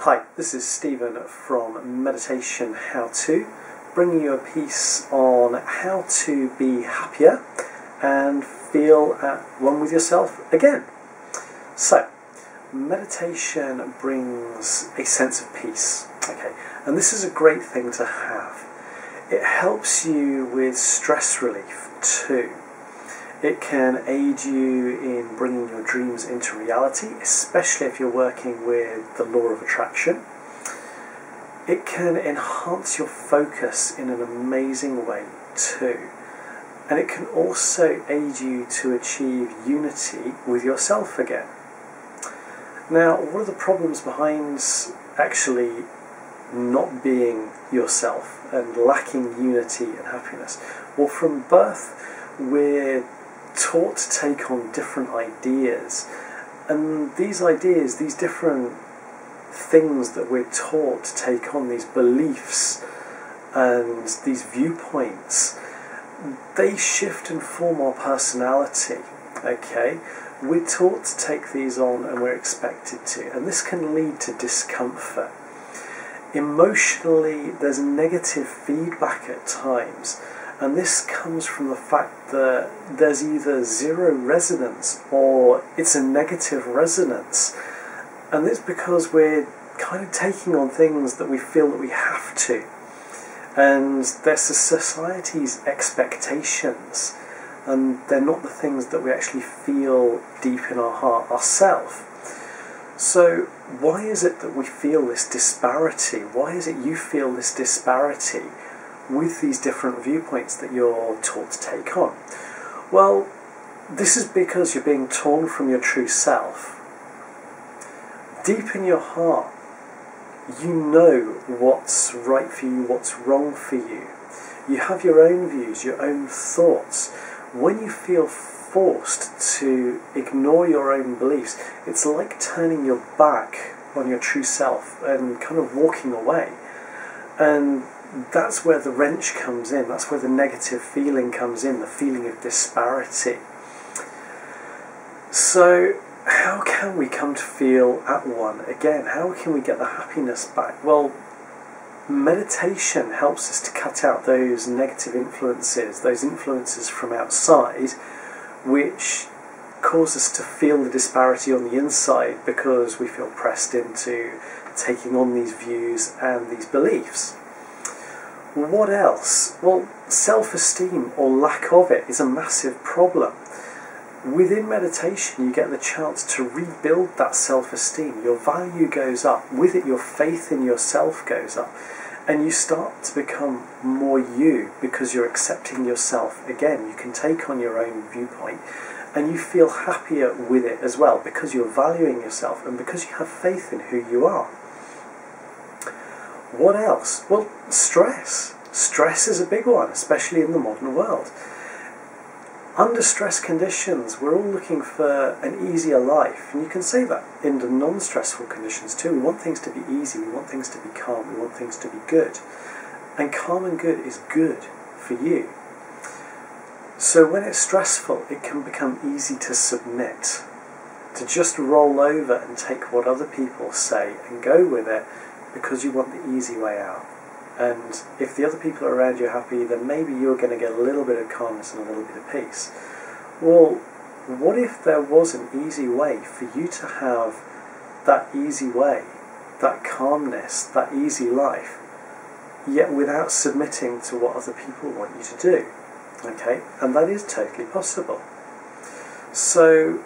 Hi, this is Stephen from Meditation How To, bringing you a piece on how to be happier and feel at one with yourself again. So, meditation brings a sense of peace, okay, and this is a great thing to have. It helps you with stress relief too. It can aid you in bringing your dreams into reality, especially if you're working with the law of attraction. It can enhance your focus in an amazing way too. And it can also aid you to achieve unity with yourself again. Now, what are the problems behind actually not being yourself and lacking unity and happiness? Well, from birth, we're taught to take on different ideas, and these ideas, these different things that we're taught to take on, these beliefs and these viewpoints, they shift and form our personality, okay? We're taught to take these on and we're expected to, and this can lead to discomfort. Emotionally, there's negative feedback at times, and this comes from the fact that there's either zero resonance or it's a negative resonance. And it's because we're kind of taking on things that we feel that we have to. And there's society's expectations, and they're not the things that we actually feel deep in our heart ourselves. So why is it that we feel this disparity? Why is it you feel this disparity with these different viewpoints that you're taught to take on? Well, this is because you're being torn from your true self. Deep in your heart, you know what's right for you, what's wrong for you. You have your own views, your own thoughts. When you feel forced to ignore your own beliefs, it's like turning your back on your true self and kind of walking away. And that's where the wrench comes in, that's where the negative feeling comes in, the feeling of disparity. So how can we come to feel at one again? How can we get the happiness back? Well, meditation helps us to cut out those negative influences, those influences from outside, which cause us to feel the disparity on the inside because we feel pressed into taking on these views and these beliefs. What else? Well, self-esteem or lack of it is a massive problem. Within meditation, you get the chance to rebuild that self-esteem. Your value goes up. With it, your faith in yourself goes up. And you start to become more you because you're accepting yourself again. You can take on your own viewpoint and you feel happier with it as well because you're valuing yourself and because you have faith in who you are. What else? Well, stress. Stress is a big one, especially in the modern world. Under stress conditions, we're all looking for an easier life, and you can say that in the non-stressful conditions too. We want things to be easy, we want things to be calm, we want things to be good. And calm and good is good for you. So when it's stressful, it can become easy to submit, to just roll over and take what other people say and go with it because you want the easy way out. And if the other people around you are happy, then maybe you're going to get a little bit of calmness and a little bit of peace. Well, what if there was an easy way for you to have that easy way, that calmness, that easy life, yet without submitting to what other people want you to do? Okay, and that is totally possible. So,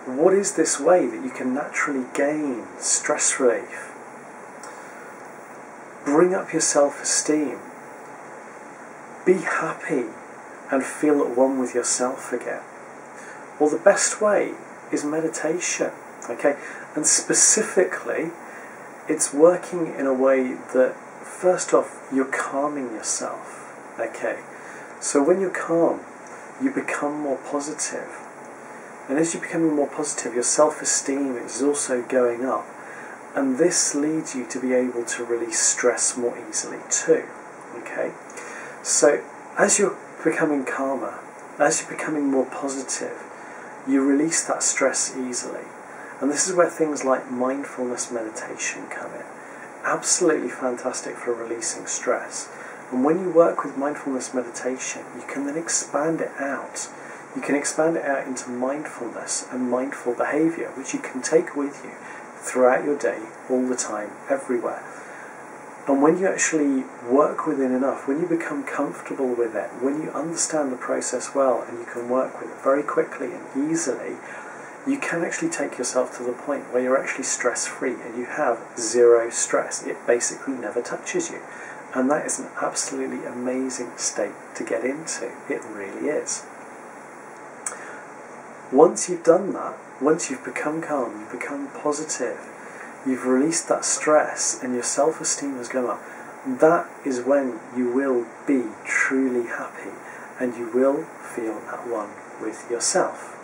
what is this way that you can naturally gain stress relief? Bring up your self-esteem, be happy and feel at one with yourself again. Well, the best way is meditation, okay? And specifically, it's working in a way that, first off, you're calming yourself, okay? So when you're calm, you become more positive. And as you're becoming more positive, your self-esteem is also going up. And this leads you to be able to release stress more easily too, okay? So as you're becoming calmer, as you're becoming more positive, you release that stress easily. And this is where things like mindfulness meditation come in. Absolutely fantastic for releasing stress. And when you work with mindfulness meditation, you can then expand it out. You can expand it out into mindfulness and mindful behaviour, which you can take with you throughout your day, all the time, everywhere. And when you actually work with it enough, when you become comfortable with it, when you understand the process well and you can work with it very quickly and easily, you can actually take yourself to the point where you're actually stress-free and you have zero stress. It basically never touches you. And that is an absolutely amazing state to get into. It really is. Once you've done that, once you've become calm, you've become positive, you've released that stress and your self-esteem has gone up, that is when you will be truly happy and you will feel at one with yourself.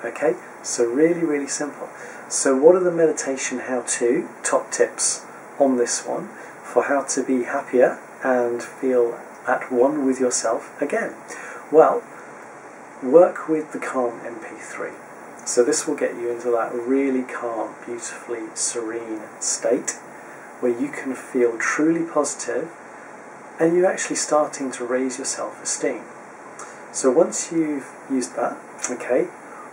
Okay, so really, really simple. So what are the meditation how-to top tips on this one for how to be happier and feel at one with yourself again? Well, work with the Calm MP3. So this will get you into that really calm, beautifully serene state where you can feel truly positive and you're actually starting to raise your self-esteem. So once you've used that, okay,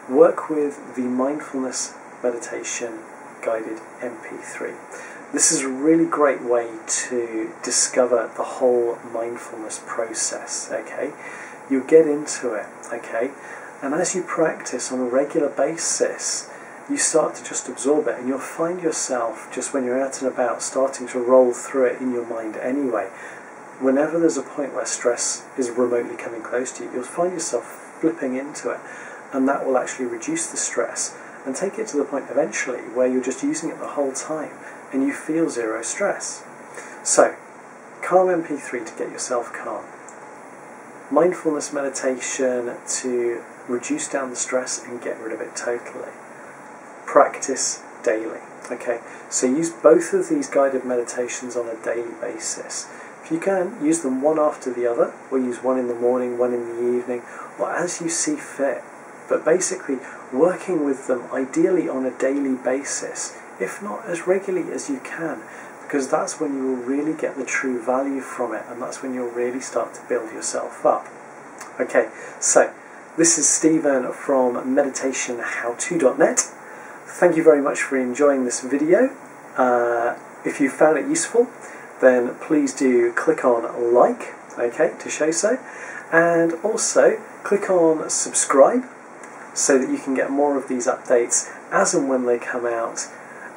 work with the mindfulness meditation guided MP3. This is a really great way to discover the whole mindfulness process, okay? You get into it, okay? And as you practice on a regular basis, you start to just absorb it and you'll find yourself, just when you're out and about, starting to roll through it in your mind anyway. Whenever there's a point where stress is remotely coming close to you, you'll find yourself flipping into it. And that will actually reduce the stress and take it to the point eventually where you're just using it the whole time and you feel zero stress. So, Calm MP3 to get yourself calm. Mindfulness meditation to reduce down the stress and get rid of it totally. Practice daily. Okay, so use both of these guided meditations on a daily basis. If you can, use them one after the other, or use one in the morning, one in the evening, or as you see fit. But basically, working with them ideally on a daily basis, if not as regularly as you can, because that's when you will really get the true value from it, and that's when you'll really start to build yourself up. Okay, so this is Stephen from meditationhowto.net. Thank you very much for enjoying this video. If you found it useful, then please do click on like, okay, to show so, and also click on subscribe so that you can get more of these updates as and when they come out,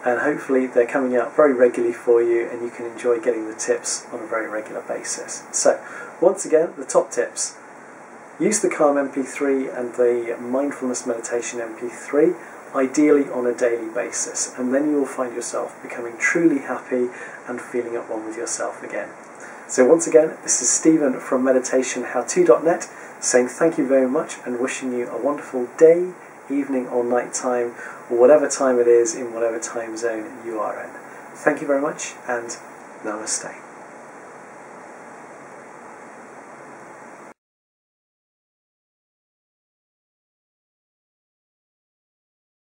and hopefully they're coming out very regularly for you and you can enjoy getting the tips on a very regular basis. So, once again, the top tips. Use the Calm MP3 and the Mindfulness Meditation MP3, ideally on a daily basis, and then you will find yourself becoming truly happy and feeling at one with yourself again. So once again, this is Stephen from meditationhowto.net saying thank you very much and wishing you a wonderful day, evening or night time, or whatever time it is in whatever time zone you are in. Thank you very much and Namaste.